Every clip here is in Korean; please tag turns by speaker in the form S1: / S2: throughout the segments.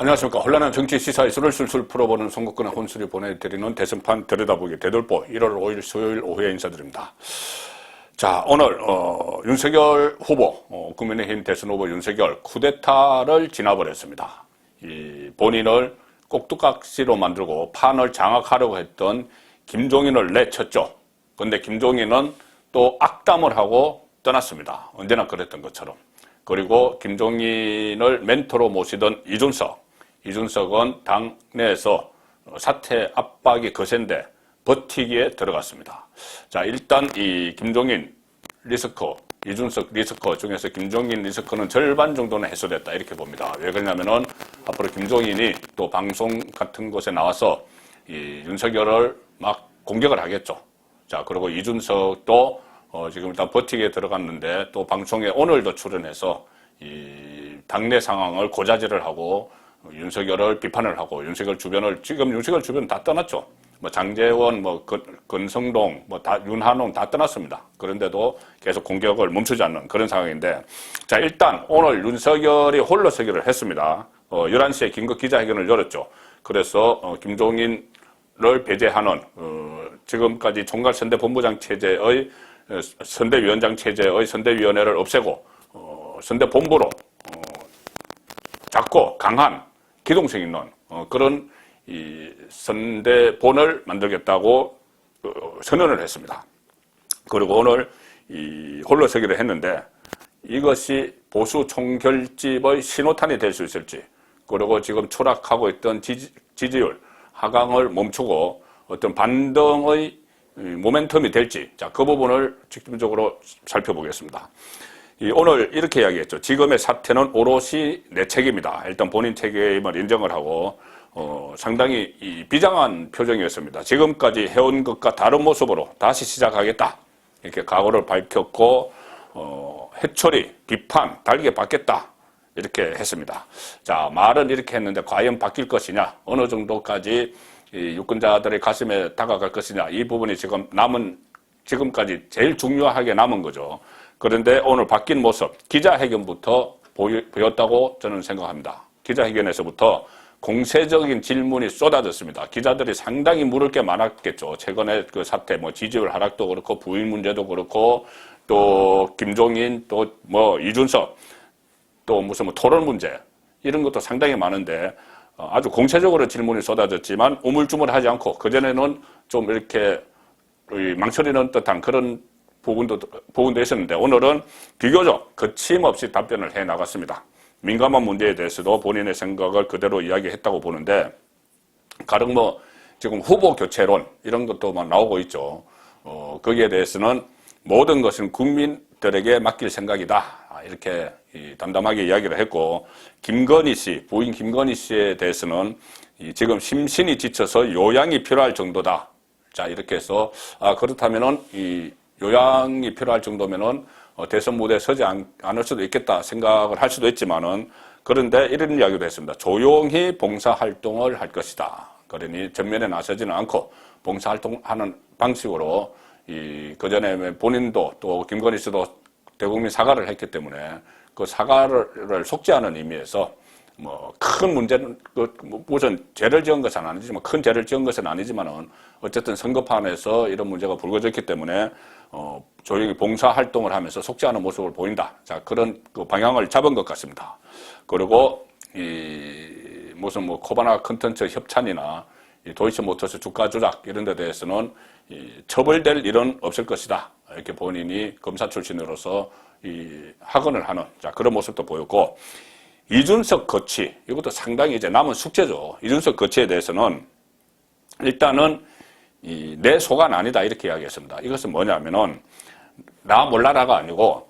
S1: 안녕하십니까. 혼란한 정치 시사 이슈를 술술 풀어보는 송국근의 혼술이 보내드리는 대선판 들여다보기 대돌보 1월 5일 수요일 오후에 인사드립니다. 자, 오늘 윤석열 후보, 국민의힘 대선 후보 윤석열 쿠데타를 진압을 했습니다. 본인을 꼭두각시로 만들고 판을 장악하려고 했던 김종인을 내쳤죠. 그런데 김종인은 또 악담을 하고 떠났습니다. 언제나 그랬던 것처럼. 그리고 김종인을 멘토로 모시던 이준석은 당내에서 사퇴 압박이 거센데 버티기에 들어갔습니다. 자, 일단 이 김종인 리스크, 이준석 리스크 중에서 김종인 리스크는 절반 정도는 해소됐다 이렇게 봅니다. 왜 그러냐면은 앞으로 김종인이 또 방송 같은 곳에 나와서 이 윤석열을 막 공격을 하겠죠. 자, 그리고 이준석도 지금 일단 버티기에 들어갔는데 또 방송에 오늘도 출연해서 이 당내 상황을 고자질을 하고 윤석열을 비판을 하고 윤석열 주변을 지금 윤석열 주변 다 떠났죠. 뭐 장제원, 뭐 건성동, 뭐 다 윤한홍 다 떠났습니다. 그런데도 계속 공격을 멈추지 않는 그런 상황인데, 자, 일단 오늘 윤석열이 홀로 서기를 했습니다. 11시에 긴급 기자회견을 열었죠. 그래서 김종인을 배제하는 지금까지 총괄선대본부장 체제의 선대위원장 체제의 선대위원회를 없애고 선대본부로 작고 강한 기동성 있는 그런 이 선대본을 만들겠다고 선언을 했습니다. 그리고 오늘 이 홀로 서기를 했는데 이것이 보수 총결집의 신호탄이 될 수 있을지, 그리고 지금 추락하고 있던 지지율 하강을 멈추고 어떤 반등의 모멘텀이 될지, 자, 그 부분을 집중적으로 살펴보겠습니다. 오늘 이렇게 이야기했죠. 지금의 사태는 오롯이 내 책임이다. 일단 본인 책임을 인정을 하고 상당히 비장한 표정이었습니다. 지금까지 해온 것과 다른 모습으로 다시 시작하겠다. 이렇게 각오를 밝혔고 해초리, 비판, 달게 받겠다. 이렇게 했습니다. 자, 말은 이렇게 했는데 과연 바뀔 것이냐, 어느 정도까지 유권자들의 가슴에 다가갈 것이냐, 이 부분이 지금까지 제일 중요하게 남은 거죠. 그런데 오늘 바뀐 모습, 기자회견부터 보였다고 저는 생각합니다. 기자회견에서부터 공세적인 질문이 쏟아졌습니다. 기자들이 상당히 물을 게 많았겠죠. 최근에 그 사태, 뭐 지지율 하락도 그렇고 부인 문제도 그렇고 또 김종인, 또 뭐 이준석, 또 무슨 뭐 토론 문제, 이런 것도 상당히 많은데 아주 공세적으로 질문이 쏟아졌지만 우물쭈물하지 않고 그전에는 좀 이렇게 망설이는 듯한 그런 부분도 있었는데 오늘은 비교적 거침없이 답변을 해 나갔습니다. 민감한 문제에 대해서도 본인의 생각을 그대로 이야기했다고 보는데, 가령 뭐 지금 후보 교체론 이런 것도 막 나오고 있죠. 거기에 대해서는 모든 것은 국민들에게 맡길 생각이다. 이렇게 담담하게 이야기를 했고, 김건희 씨, 부인 김건희 씨에 대해서는 지금 심신이 지쳐서 요양이 필요할 정도다. 자, 이렇게 해서 그렇다면은 요양이 필요할 정도면은 대선 무대에 서지 않을 수도 있겠다 생각을 할 수도 있지만은, 그런데 이런 이야기도 했습니다. 조용히 봉사활동을 할 것이다. 그러니 전면에 나서지는 않고 봉사활동하는 방식으로 그전에 본인도 또 김건희 씨도 대국민 사과를 했기 때문에 그 사과를 속지 않은 의미에서 뭐 큰 문제는 무슨 죄를 지은 것은 아니지만, 큰 죄를 지은 것은 아니지만은 어쨌든 선거판에서 이런 문제가 불거졌기 때문에 조용히 봉사활동을 하면서 속지 않은 모습을 보인다. 자, 그런 그 방향을 잡은 것 같습니다. 그리고 무슨 뭐 코바나 컨텐츠 협찬이나 도이치모터스 주가 조작 이런 데 대해서는 처벌될 일은 없을 것이다. 이렇게 본인이 검사 출신으로서 학언을 하는, 자, 그런 모습도 보였고, 이준석 거취, 이것도 상당히 이제 남은 숙제죠. 이준석 거취에 대해서는 일단은 내 소관 아니다 이렇게 이야기했습니다. 이것은 뭐냐면은 나 몰라라가 아니고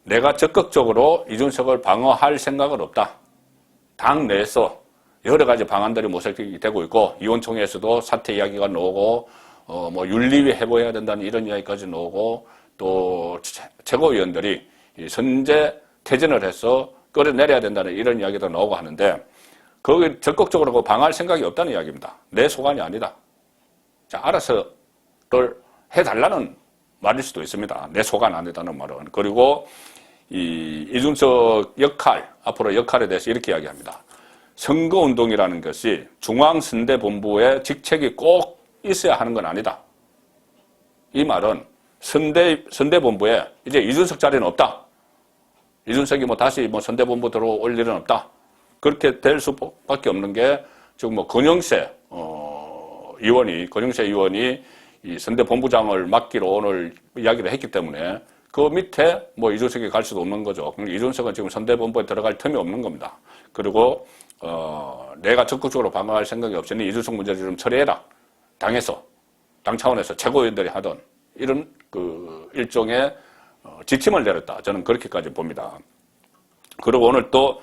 S1: 내가 적극적으로 이준석을 방어할 생각은 없다. 당 내에서 여러 가지 방안들이 모색이 되고 있고, 의원총회에서도 사퇴 이야기가 나오고 뭐 윤리위 해보해야 된다는 이런 이야기까지 나오고, 또 최고위원들이 선제 퇴진을 해서 끌어내려야 된다는 이런 이야기도 나오고 하는데, 거기 적극적으로 방어할 생각이 없다는 이야기입니다. 내 소관이 아니다. 자, 알아서를 해달라는 말일 수도 있습니다. 내 소관 아니다는 말은. 그리고 이준석 역할, 앞으로 역할에 대해서 이렇게 이야기합니다. 선거운동이라는 것이 중앙선대본부의 직책이 꼭 있어야 하는 건 아니다. 이 말은 선대본부에 이제 이준석 자리는 없다. 이준석이 다시 선대본부 들어올 일은 없다. 그렇게 될 수밖에 없는 게 지금 권영세 의원이 이 선대본부장을 맡기로 오늘 이야기를 했기 때문에 그 밑에 이준석이 갈 수도 없는 거죠. 이준석은 지금 선대본부에 들어갈 틈이 없는 겁니다. 그리고 내가 적극적으로 방어할 생각이 없으니 이준석 문제를 좀 처리해라. 당 차원에서 최고위원들이 하던 이런 일종의 지침을 내렸다. 저는 그렇게까지 봅니다. 그리고 오늘 또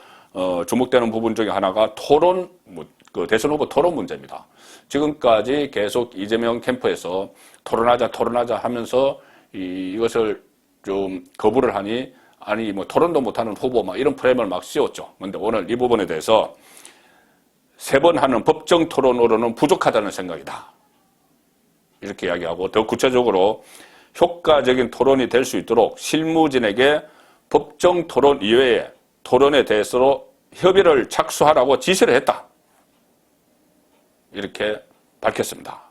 S1: 주목되는 부분 중에 하나가 토론, 대선 후보 토론 문제입니다. 지금까지 계속 이재명 캠프에서 토론하자 하면서 이것을 좀 거부를 하니 아니 토론도 못하는 후보 이런 프레임을 막 씌웠죠. 그런데 오늘 이 부분에 대해서 3번 하는 법정 토론으로는 부족하다는 생각이다. 이렇게 이야기하고 더 구체적으로 효과적인 토론이 될 수 있도록 실무진에게 법정 토론 이외에 토론에 대해서 협의를 착수하라고 지시를 했다. 이렇게 밝혔습니다.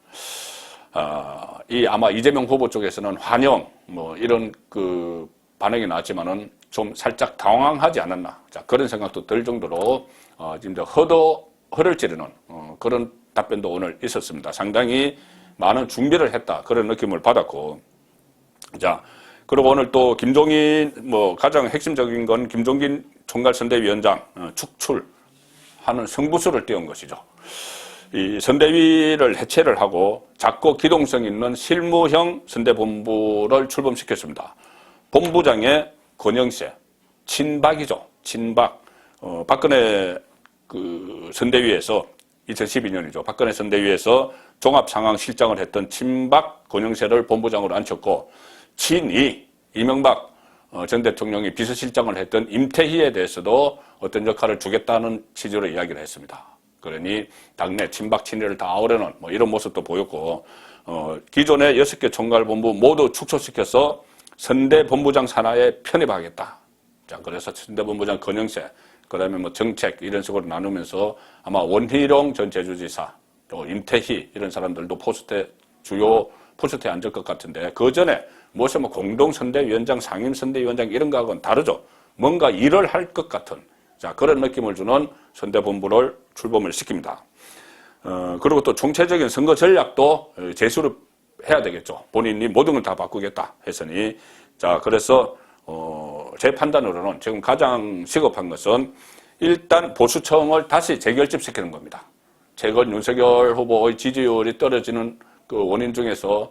S1: 아마 이재명 후보 쪽에서는 환영 이런 반응이 나왔지만은 좀 살짝 당황하지 않았나. 자, 그런 생각도 들 정도로 지금 허를 찌르는 그런 답변도 오늘 있었습니다. 상당히 많은 준비를 했다. 그런 느낌을 받았고. 자, 그리고 오늘 또 김종인 가장 핵심적인 건 김종인 총괄선대위원장 축출하는 승부수를 띄운 것이죠. 이 선대위를 해체를 하고 작고 기동성 있는 실무형 선대본부를 출범시켰습니다. 본부장의 권영세, 친박이죠. 친박. 박근혜 선대위에서 2012년이죠. 박근혜 선대위에서 종합상황실장을 했던 친박 권영세를 본부장으로 앉혔고 친이 이명박 전 대통령이 비서실장을 했던 임태희에 대해서도 어떤 역할을 주겠다는 취지로 이야기를 했습니다. 그러니 당내 친박 친이를 다 아우르는 이런 모습도 보였고 기존의 6개 총괄본부 모두 축소시켜서 선대본부장 산하에 편입하겠다. 자, 그래서 선대본부장 권영세, 그 다음에 정책 이런 식으로 나누면서 아마 원희룡 전 제주지사, 또 임태희 이런 사람들도 주요 포스트에 앉을 것 같은데 그 전에 무엇이 공동선대위원장, 상임선대위원장 이런 거하고는 다르죠. 뭔가 일을 할 것 같은 그런 느낌을 주는 선대본부를 출범을 시킵니다. 그리고 또 총체적인 선거 전략도 제시를 해야 되겠죠. 본인이 모든 걸 다 바꾸겠다 했으니 자, 그래서 제 판단으로는 지금 가장 시급한 것은 일단 보수청을 다시 재결집시키는 겁니다. 최근 윤석열 후보의 지지율이 떨어지는 원인 중에서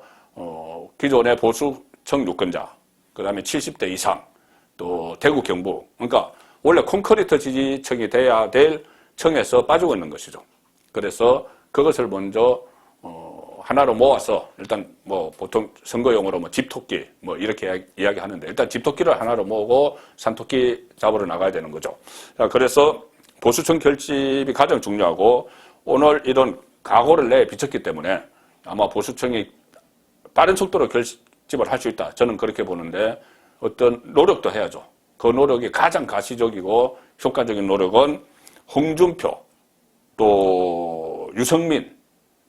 S1: 기존의 보수청 유권자, 그 다음에 70대 이상, 또 대구 경북, 그러니까 원래 콘크리트 지지층이 돼야 될 청에서 빠지고 있는 것이죠. 그래서 그것을 먼저 하나로 모아서 일단 보통 선거용어로 집토끼 이렇게 이야기하는데 일단 집토끼를 하나로 모으고 산토끼 잡으러 나가야 되는 거죠. 자, 그래서 보수청 결집이 가장 중요하고 오늘 이런 각오를 내비쳤기 때문에 아마 보수청이 빠른 속도로 결집을 할 수 있다. 저는 그렇게 보는데 어떤 노력도 해야죠. 그 노력이 가장 가시적이고 효과적인 노력은 홍준표 또 유승민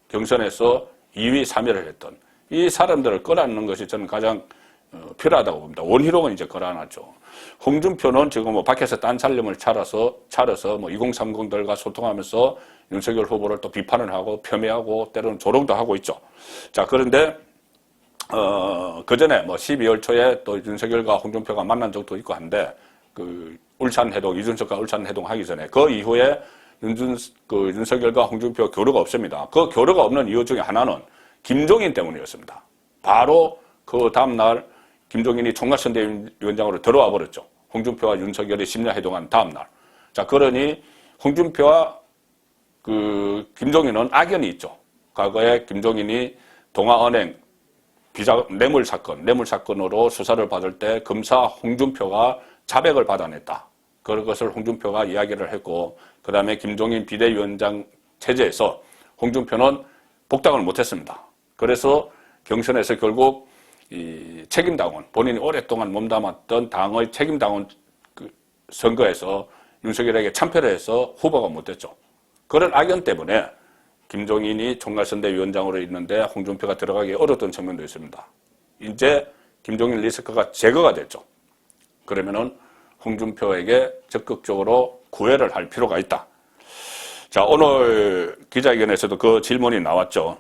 S1: 경선에서 2위, 3위를 했던 이 사람들을 끌어안는 것이 저는 가장 필요하다고 봅니다. 원희룡은 이제 끌어안았죠. 홍준표는 지금 밖에서 딴 살림을 차려서 2030들과 소통하면서 윤석열 후보를 또 비판을 하고 폄훼하고 때로는 조롱도 하고 있죠. 자, 그런데 그 전에 12월 초에 또 윤석열과 홍준표가 만난 적도 있고 한데 울산해동, 이준석과 울산해동 하기 전에 그 이후에 윤석열과 홍준표 교류가 없습니다. 그 교류가 없는 이유 중에 하나는 김종인 때문이었습니다. 바로 그 다음날 김종인이 총괄선대위원장으로 들어와 버렸죠. 홍준표와 윤석열이 심야회동한 다음날. 자, 그러니 홍준표와 김종인은 악연이 있죠. 과거에 김종인이 동아은행 뇌물 사건으로 수사를 받을 때 검사 홍준표가 자백을 받아냈다. 그것을 홍준표가 이야기를 했고 그 다음에 김종인 비대위원장 체제에서 홍준표는 복당을 못했습니다. 그래서 경선에서 결국 이 책임당원, 본인이 오랫동안 몸담았던 당의 책임당원 선거에서 윤석열에게 참패를 해서 후보가 못 됐죠. 그런 악연 때문에 김종인이 총괄선대위원장으로 있는데 홍준표가 들어가기 어려웠던 측면도 있습니다. 이제 김종인 리스크가 제거가 됐죠. 그러면은 홍준표에게 적극적으로 구애를 할 필요가 있다. 자, 오늘 기자회견에서도 그 질문이 나왔죠.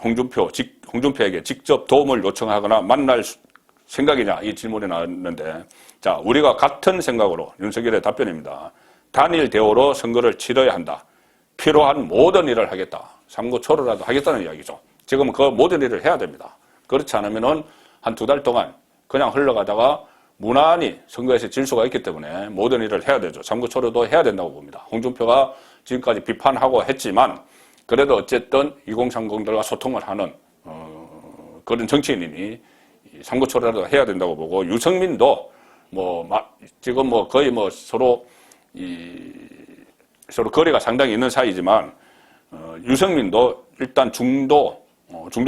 S1: 홍준표에게 직접 도움을 요청하거나 만날 생각이냐, 이 질문이 나왔는데, 자, 우리가 같은 생각으로, 윤석열의 답변입니다. 단일 대우로 선거를 치러야 한다. 필요한 모든 일을 하겠다. 삼고초려라도 하겠다는 이야기죠. 지금은 그 모든 일을 해야 됩니다. 그렇지 않으면은 한 2달 동안 그냥 흘러가다가 무난히 선거에서 질 수가 있기 때문에 모든 일을 해야 되죠. 삼고초려도 해야 된다고 봅니다. 홍준표가 지금까지 비판하고 했지만 그래도 어쨌든 2030들과 소통을 하는 그런 정치인이니 삼고초려라도 해야 된다고 보고, 유승민도 지금 거의 서로 거리가 상당히 있는 사이지만 유승민도 일단 중도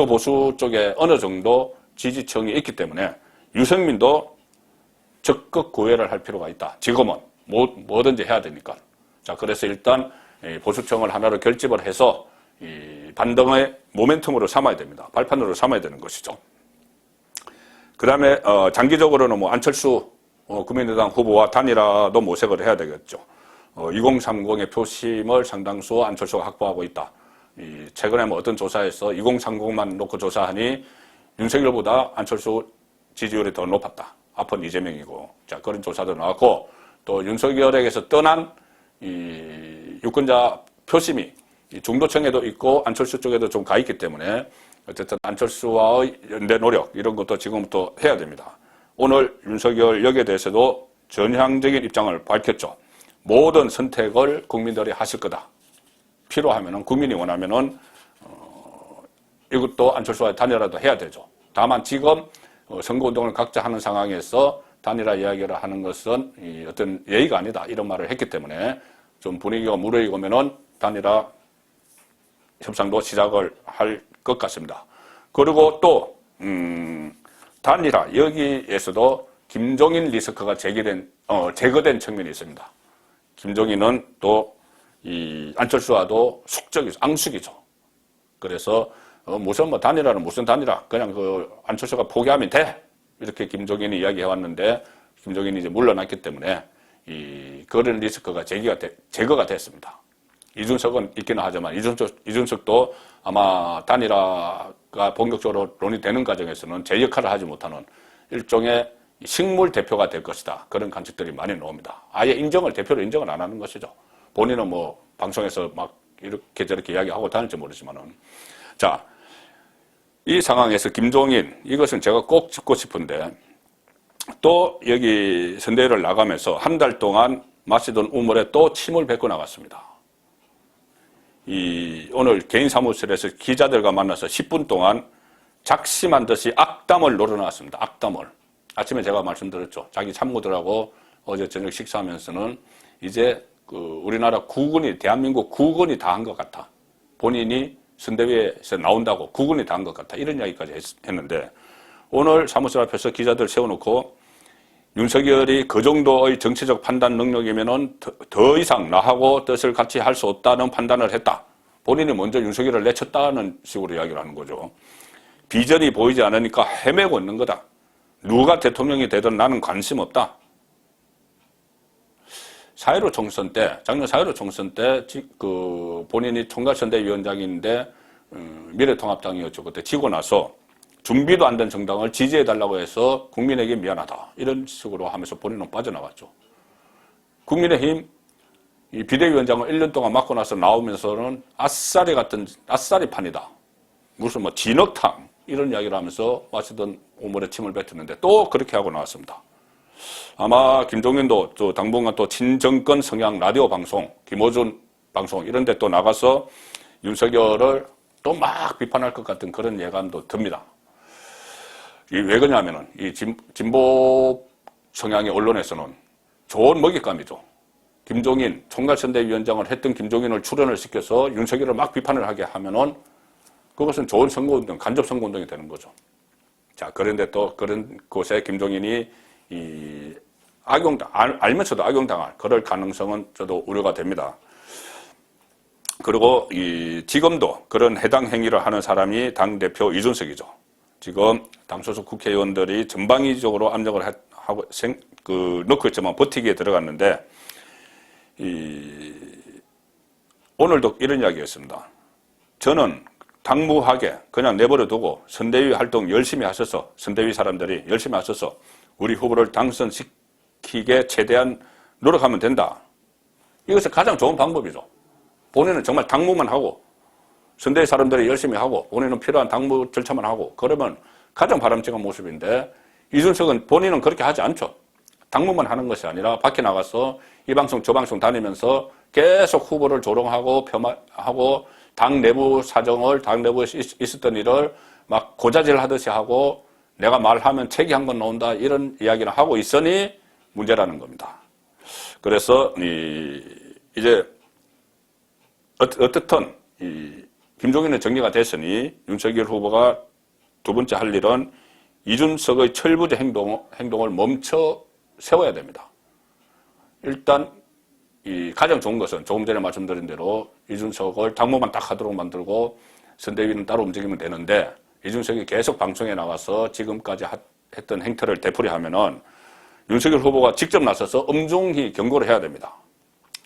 S1: 보수 쪽에 어느 정도 지지층이 있기 때문에 유승민도 적극 구애를 할 필요가 있다. 지금은 뭐든지 해야 되니까. 자, 그래서 일단 보수층을 하나로 결집을 해서 반등의 모멘텀으로 삼아야 됩니다. 발판으로 삼아야 되는 것이죠. 그 다음에 장기적으로는 안철수 국민의당 후보와 단일화도 모색을 해야 되겠죠. 2030의 표심을 상당수 안철수가 확보하고 있다. 최근에 어떤 조사에서 2030만 놓고 조사하니 윤석열보다 안철수 지지율이 더 높았다. 앞은 이재명이고. 자, 그런 조사도 나왔고, 또 윤석열에게서 떠난 유권자 표심이 중도층에도 있고 안철수 쪽에도 좀 가 있기 때문에 어쨌든 안철수와의 연대 노력 이런 것도 지금부터 해야 됩니다. 오늘 윤석열 역에 대해서도 전향적인 입장을 밝혔죠. 모든 선택을 국민들이 하실 거다. 필요하면은 국민이 원하면은 이것도 안철수와 단일화도 해야 되죠. 다만 지금 선거운동을 각자 하는 상황에서 단일화 이야기를 하는 것은 어떤 예의가 아니다 이런 말을 했기 때문에 좀 분위기가 무르익으면은 단일화 협상도 시작을 할 것 같습니다. 그리고 또 단일화 여기에서도 김종인 리스크가 제거된 측면이 있습니다. 김종인은 또 안철수와도 숙적이죠, 앙숙이죠. 그래서 무슨 단일화는 무슨 단일화, 그냥 안철수가 포기하면 돼 이렇게 김종인이 이야기해왔는데 김종인이 이제 물러났기 때문에 그런 리스크가 제거가 됐습니다. 이준석은 있기는 하지만 이준석도 아마 단일화가 본격적으로 논의되는 과정에서는 제 역할을 하지 못하는 일종의 식물 대표가 될 것이다. 그런 관측들이 많이 나옵니다. 아예 대표로 인정을 안 하는 것이죠. 본인은 방송에서 막 이렇게 저렇게 이야기하고 다닐지 모르지만은. 자, 이 상황에서 김종인, 이것은 제가 꼭 짚고 싶은데, 또 여기 선대위를 나가면서 한 달 동안 마시던 우물에 또 침을 뱉고 나갔습니다. 오늘 개인 사무실에서 기자들과 만나서 10분 동안 작심한 듯이 악담을 놀아놨습니다. 악담을. 아침에 제가 말씀드렸죠. 자기 참모들하고 어제 저녁 식사하면서는 이제 우리나라 대한민국 국군이 다 한 것 같아. 본인이 선대위에서 나온다고 국군이 다 한 것 같아. 이런 이야기까지 했는데, 오늘 사무실 앞에서 기자들 세워놓고 윤석열이 그 정도의 정치적 판단 능력이면은 더 이상 나하고 뜻을 같이 할 수 없다는 판단을 했다. 본인이 먼저 윤석열을 내쳤다는 식으로 이야기를 하는 거죠. 비전이 보이지 않으니까 헤매고 있는 거다. 누가 대통령이 되든 나는 관심 없다. 작년 4.15 총선 때, 본인이 총괄선대위원장인데, 미래통합당이었죠. 그때 지고 나서 준비도 안 된 정당을 지지해달라고 해서 국민에게 미안하다. 이런 식으로 하면서 본인은 빠져나왔죠. 국민의힘 비대위원장을 1년 동안 맡고 나서 나오면서는 아싸리 판이다. 무슨 진흙탕. 이런 이야기를 하면서 마시던 우물에 침을 뱉었는데 또 그렇게 하고 나왔습니다. 아마 김종인도 또 당분간 또 친정권 성향 라디오 방송, 김어준 방송 이런 데 또 나가서 윤석열을 또 막 비판할 것 같은 그런 예감도 듭니다. 왜 그러냐면은 진보 성향의 언론에서는 좋은 먹잇감이죠. 김종인 총괄선대위원장을 했던 김종인을 출연을 시켜서 윤석열을 막 비판을 하게 하면은 그것은 좋은 선거운동, 간접 선거운동이 되는 거죠. 자, 그런데 또 그런 곳에 김종인이 알면서도 악용당할 그럴 가능성은 저도 우려가 됩니다. 그리고 지금도 그런 해당 행위를 하는 사람이 당대표 이준석이죠. 지금 당소속 국회의원들이 전방위적으로 압력을 하고 넣고 있지만 버티기에 들어갔는데 오늘도 이런 이야기였습니다. 저는 당무하게 그냥 내버려 두고 선대위 활동 열심히 하셔서 선대위 사람들이 열심히 하셔서 우리 후보를 당선시키게 최대한 노력하면 된다. 이것이 가장 좋은 방법이죠. 본인은 정말 당무만 하고 선대위 사람들이 열심히 하고 본인은 필요한 당무 절차만 하고 그러면 가장 바람직한 모습인데 이준석은 본인은 그렇게 하지 않죠. 당무만 하는 것이 아니라 밖에 나가서 이 방송 저 방송 다니면서 계속 후보를 조롱하고 폄하하고 당 내부 사정을 당 내부에 있었던 일을 막 고자질하듯이 하고 내가 말하면 책이 한 번 나온다 이런 이야기를 하고 있으니 문제라는 겁니다. 그래서 이제 어떻든 김종인은 정리가 됐으니 윤석열 후보가 두 번째 할 일은 이준석의 철부지 행동을 멈춰 세워야 됩니다. 일단 가장 좋은 것은 조금 전에 말씀드린 대로 이준석을 당무만 딱 하도록 만들고 선대위는 따로 움직이면 되는데 이준석이 계속 방송에 나가서 지금까지 했던 행태를 되풀이하면은 윤석열 후보가 직접 나서서 엄중히 경고를 해야 됩니다.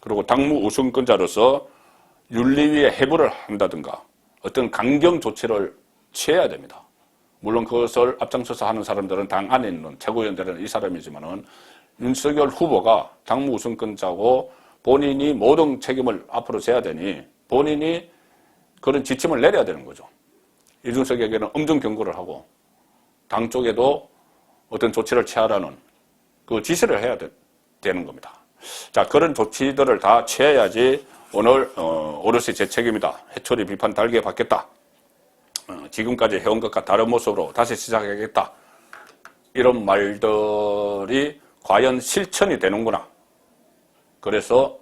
S1: 그리고 당무 우선권자로서 윤리위에 해부를 한다든가 어떤 강경 조치를 취해야 됩니다. 물론 그것을 앞장서서 하는 사람들은 당 안에 있는 최고위원들은 이 사람이지만은 윤석열 후보가 당무 우선권자고 본인이 모든 책임을 앞으로 져야 되니 본인이 그런 지침을 내려야 되는 거죠. 이준석에게는 엄중 경고를 하고 당 쪽에도 어떤 조치를 취하라는 그 지시를 해야 되는 겁니다. 자, 그런 조치들을 다 취해야지 오늘 오롯이 제 책임이다. 해초리 비판 달게 받겠다. 지금까지 해온 것과 다른 모습으로 다시 시작하겠다. 이런 말들이 과연 실천이 되는구나. 그래서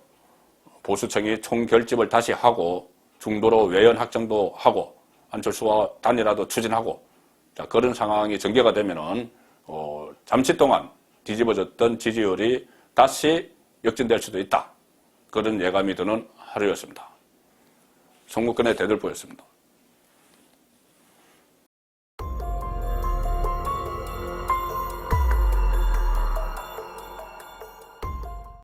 S1: 보수청이 총결집을 다시 하고 중도로 외연 확정도 하고 안철수와 단일화도 추진하고 자, 그런 상황이 전개가 되면은 잠시 동안 뒤집어졌던 지지율이 다시 역전될 수도 있다. 그런 예감이 드는 하루였습니다. 송국근의 대들보였습니다.